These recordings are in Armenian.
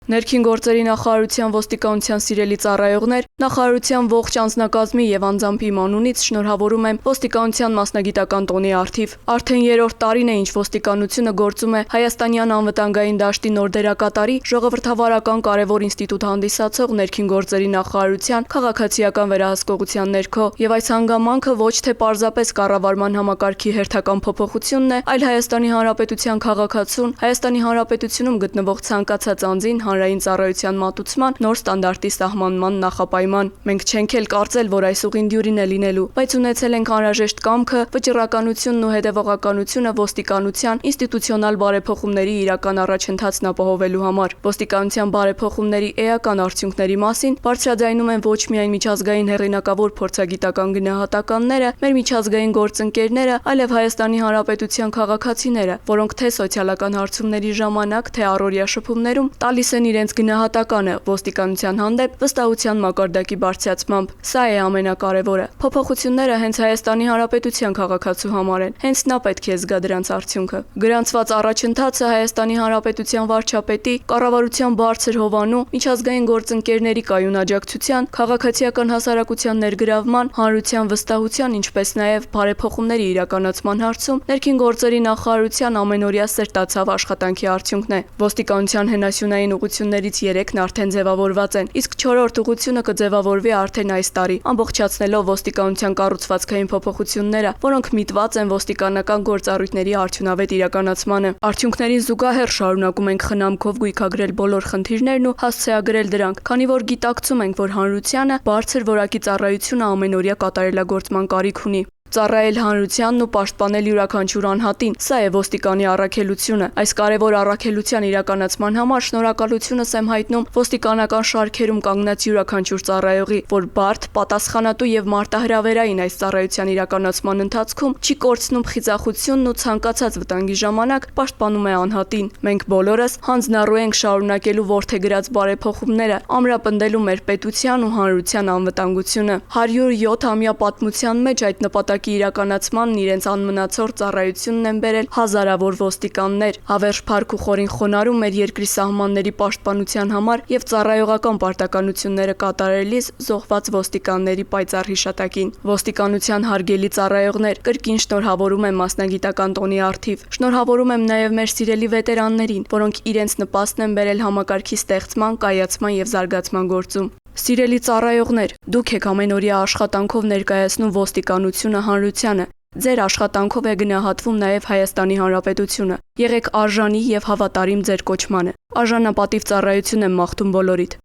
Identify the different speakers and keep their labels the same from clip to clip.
Speaker 1: Ներքին գործերի նախարարության ոստիկանության սիրելի ծառայողներ, նախարարության ողջ անձնակազմի եւ անձամբի մանունից շնորհավորում եմ ոստիկանության մասնագիտական տոնի առթիվ։ Արդեն 3-րդ տարին է, ինչ ոստիկանությունը գործում է Հայաստանյան անվտանգային դաշտի նոր դերակատարի ժողովրդավարական կարևոր ինստիտուտ հանդիսացող ներքին գործերի նախարարության քաղաքացիական վերահսկողության ներքո, եւ այս հանգամանքը ոչ թե պարզապես կառավարման համակարգի հերթական փոփոխությունն է, այլ Հայաստանի Հանրապետության քաղաքացուն, Հայաստանի Հանրապետությունում գտնվող ցանկացած անձին հանրային ծառայության մատուցման նոր ստանդարտի սահմանման նախապայման։ Մենք չենք էլ կարծել, որ այս ուղին դյուրին է լինելու, բայց ունեցել ենք անհրաժեշտ կամքը, վճռականությունն ու հետևողականությունը ոստիկանության ինստիտուցիոնալ բարեփոխումների իրական առաջընթացն ապահովելու համար։ Ոստիկանության բարեփոխումների էական արդյունքների մասին բարձրաձայնում են ոչ միայն միջազգային հեղինակավոր փորձագիտական գնահատականները, մեր միջազգային գործընկերները, այլև Հայաստանի Հանրապետության քաղաքացիները, որոնք թե սոցիալական հարցումների ժամանակ, թե առօրյա շփումներում տալիս են իրենց գնահատականը ոստիկանության հանդեպ վստահության մակարդակի բարձրացմամբ։ Սա է ամենակարևորը։ Փոփոխությունները հենց Հայաստանի Հանրապետության քաղաքացու համար են, հենց նա պետք է զգա դրանց արդյունքը։ Գրանցված առաջընթացը Հայաստանի Հանրապետության վարչապետի, կառավարության բարձր հովանու, միջազգային գործընկերների կայուն աջակցության, քաղաքացիական հասարակության ներգրավման, հանրության վստահության, ինչպես նաև բարեփոխումների իրականացման հարցում ներքին գործերի նախարարության ամենօրյա սերտացավ աշխատանքի արդյունքն է։ Ոստիկանության հենասյունային ուղղություններից 3-ն արդեն ձևավորված են, իսկ 4-րդ ուղղությունը կձևավորվի արդեն այս տարի, ամբողջացնելով ոստիկանության կառուցվածքային փոփոխությունները, որոնք միտված են ոստիկանական գործառույթների արդյունավետ իրականացմանը։ Արդյունքներին զուգահեռ շարունակում ենք խնամքով գույքագրել բոլոր խնդիրներն ու հասցեագրել դրանք, քանի որ գիտակցում ենք, որ հանրությանը բարձր որակի ծառայությունը ամենօրյա կատարելագործման կարիք ունի։ Ծառայել հանրությանն ու պաշտպանել յուրաքանչյուր անհատին, սա է ոստիկանի առաքելությունը։ Այս կարևոր առաքելության իրականացման համար շնորհակալությունս եմ հայտնում ոստիկանական շարքերում կանգնած յուրաքանչյուր ծառայողի, որ բարդ, պատասխանատու եւ մարտահրավերային այս ծառայության իրականացման ընթացքում չի կորցնում խիզախությունն ու ցանկացած վտանգի ժամանակ պաշտպանում է անհատին։ Մենք բոլորս հանձնառու ենք շարունակելու որդեգրած բարեփոխումները, ամրապնդելու մեր պետության ու հանրության անվտանգությունը։ 107-ամյա պատմության մեջ այդ նպատակի իրականացմանն իրենց անմնացորդ ծառայությունն են բերել հազարավոր ոստիկաններ, հավերժ փառք ու խորին խոնարհում մեր երկրի սահմանների պաշտպանության համար եւ ծառայողական պարտականությունները կատարելիս զոհված ոստիկանների պայծառ հիշատակին։ Ոստիկանության հարգելի ծառայողներ, կրկին շնորհավորում եմ մասնագիտական տոնի առթիվ։ Շնորհավորում եմ նաեւ մեր սիրելի վետերաններին, որոնք իրենց նպաստն են բերել համակարգի ստեղծման, կայացման եւ զարգացման գործում։ Սիրելի ծառայողներ, դուք եք ամենօրյա աշխատանքով ներկայացնում ոստիկանությունը հանրությանը։ Ձեր աշխատանքով է գնահատվում նաև Հայաստանի Հանրապետությունը։ Եղեք արժանի եւ հավատարիմ ձեր կոչմանը։ Արժանապատիվ ծառայություն եմ մաղթում բոլորիդ։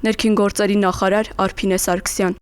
Speaker 1: Ներքին գործերի նախարար Արփինե Սարգսյան։